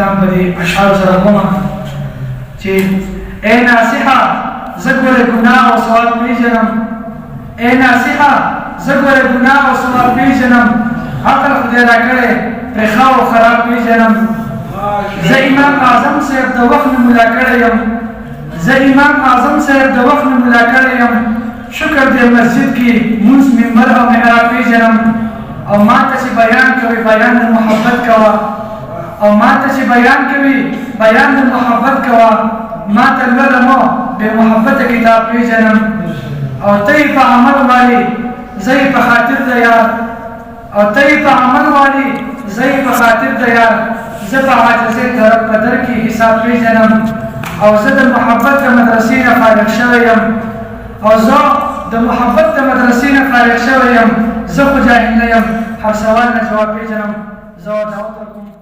اختتام په دې اشعار سره کوم چې اے ناصحه زه ګوره ګناه او ثواب پېژنم اے ناصحه زه ګوره ګناه او ثواب پېژنم عقل خدای راکړی پرې ښه او خراب پېژنم زه امام اعظم صاحب د وخت نه ملا کړی یم زه امام اعظم صاحب د وخت نه ملا کړی یم شکر دې مسجد کې مونځ منبر او محراب پېژنم او ما ته چې بیان کوي بیان د محبت کوه او ما ته چې بیان کوي بیان د محبت کوه ما ته لولم بې محبته کتاب پېژنم او ته یې په عمل والي زه یې په خاطر د یار او ته یې په عمل والي زه یې په خاطر د یار زه په عاجزۍ طرف په در کې حساب پېژنم او زه د محبت د مدرسې نه فارغ شوی یم او زه د محبت د مدرسې نه فارغ شوی یم زه خو جاهل نه یم هر سوال نه جواب پېژنم زه ورته ورکوم